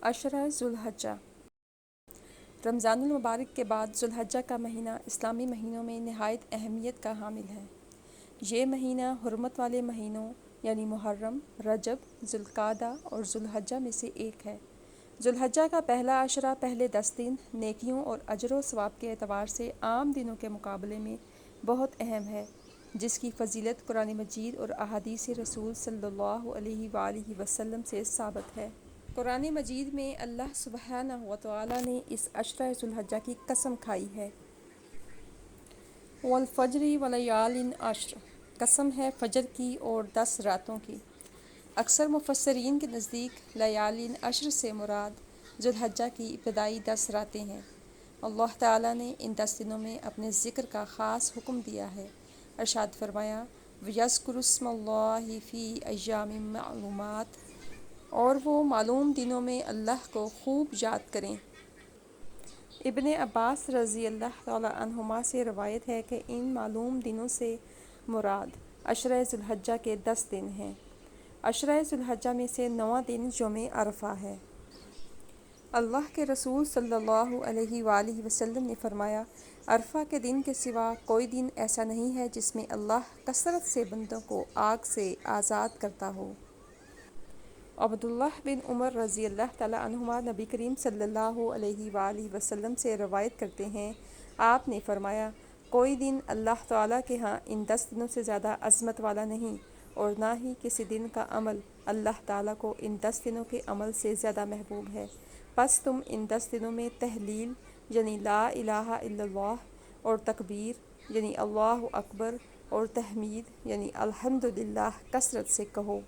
عشرہ ذوالحجہ۔ رمضان المبارک کے بعد ذوالحجہ کا مہینہ اسلامی مہینوں میں نہایت اہمیت کا حامل ہے۔ یہ مہینہ حرمت والے مہینوں یعنی محرم، رجب، ذوالقعدہ اور ذوالحجہ میں سے ایک ہے۔ ذوالحجہ کا پہلا عشرہ پہلے 10 دن نیکیوں اور اجر و ثواب کے اعتبار سے عام دنوں کے مقابلے میں بہت اہم ہے، جس کی فضیلت قرآن مجید اور احادیث رسول صلی اللہ علیہ وآلہ وسلم سے ثابت ہے۔ قرآن مجید میں اللہ سبحانہ وتعالی نے اس عشرہ ذوالحجہ کی قسم کھائی ہے۔ والفجر ولیال عشر، قسم ہے فجر کی اور 10 راتوں کی۔ اکثر مفسرین کے نزدیک لیال عشر سے مراد ذوالحجہ کی ابتدائی 10 راتیں ہیں۔ اللہ تعالیٰ نے ان 10 دنوں میں اپنے ذکر کا خاص حکم دیا ہے۔ ارشاد فرمایا، وَيَذْكُرُ اسْمَ اللَّهِ فِي أَيَّامٍ مَّعْلُومَاتٍ، اور وہ معلوم دنوں میں اللہ کو خوب یاد کریں۔ ابن عباس رضی اللہ تعالی عنہما سے روایت ہے کہ ان معلوم دنوں سے مراد عشرہ ذوالحجہ کے 10 دن ہیں۔ عشرہ ذوالحجہ میں سے 9واں دن یوم عرفہ ہے۔ اللہ کے رسول صلی اللہ علیہ وآلہ وسلم نے فرمایا، عرفہ کے دن کے سوا کوئی دن ایسا نہیں ہے جس میں اللہ کثرت سے بندوں کو آگ سے آزاد کرتا ہو۔ عبداللہ بن عمر رضی اللہ تعالی عنہما نبی کریم صلی اللہ علیہ وآلہ وسلم سے روایت کرتے ہیں، آپ نے فرمایا، کوئی دن اللہ تعالیٰ کے ہاں ان 10 دنوں سے زیادہ عظمت والا نہیں، اور نہ ہی کسی دن کا عمل اللہ تعالیٰ کو ان 10 دنوں کے عمل سے زیادہ محبوب ہے۔ پس تم ان 10 دنوں میں تہلیل یعنی لا الہ الا اللہ، اور تکبیر یعنی اللہ اکبر، اور تحمید یعنی الحمدللہ کثرت سے کہو۔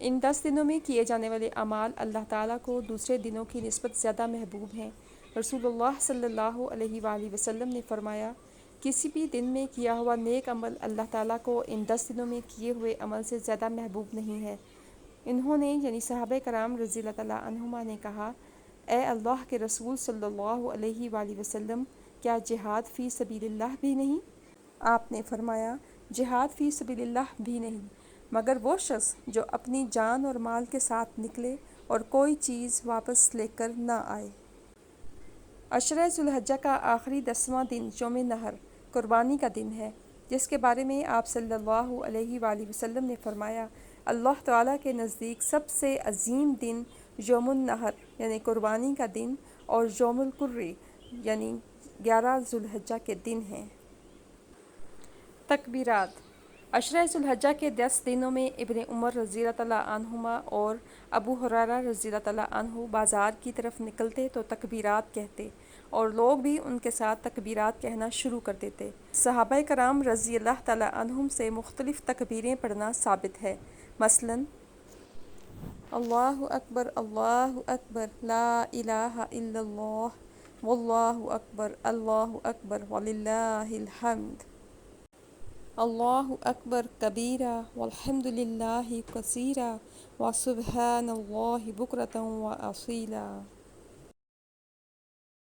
ان 10 دنوں میں کیے جانے والے اعمال اللہ تعالیٰ کو دوسرے دنوں کی نسبت زیادہ محبوب ہیں۔ رسول اللہ صلی اللہ علیہ وآلہ وسلم نے فرمایا، کسی بھی دن میں کیا ہوا نیک عمل اللہ تعالیٰ کو ان 10 دنوں میں کیے ہوئے عمل سے زیادہ محبوب نہیں ہے۔ انہوں نے یعنی صحابہ کرام رضی اللہ تعالیٰ عنہما نے کہا، اے اللہ کے رسول صلی اللہ علیہ وآلہ وسلم، کیا جہاد فی سبیل اللہ بھی نہیں؟ آپ نے فرمایا، جہاد فی سبیل اللہ بھی نہیں، مگر وہ شخص جو اپنی جان اور مال کے ساتھ نکلے اور کوئی چیز واپس لے کر نہ آئے۔ عشرہ ذوالحجہ کا آخری 10واں دن یوم نحر قربانی کا دن ہے، جس کے بارے میں آپ صلی اللہ علیہ وآلہ وسلم نے فرمایا، اللہ تعالیٰ کے نزدیک سب سے عظیم دن یوم النحر یعنی قربانی کا دن اور یوم القر یعنی 11 ذوالحجہ کے دن ہیں۔ تکبیرات۔ عشرہ ذوالحجہ کے 10 دنوں میں ابن عمر رضی اللہ تعالیٰ عنہما اور ابو ہریرہ رضی اللہ تعالیٰ عنہ بازار کی طرف نکلتے تو تکبیرات کہتے، اور لوگ بھی ان کے ساتھ تکبیرات کہنا شروع کر دیتے۔ صحابہ کرام رضی اللہ تعالیٰ عنہم سے مختلف تکبیریں پڑھنا ثابت ہے، مثلاً اللہ اکبر لا الہ الا اللہ واللہ اکبر وللہ الحمد، اللہ اکبر کبیرہ والحمد للہ کثیرہ وسبحان اللہ بکرۃ وأصیلا۔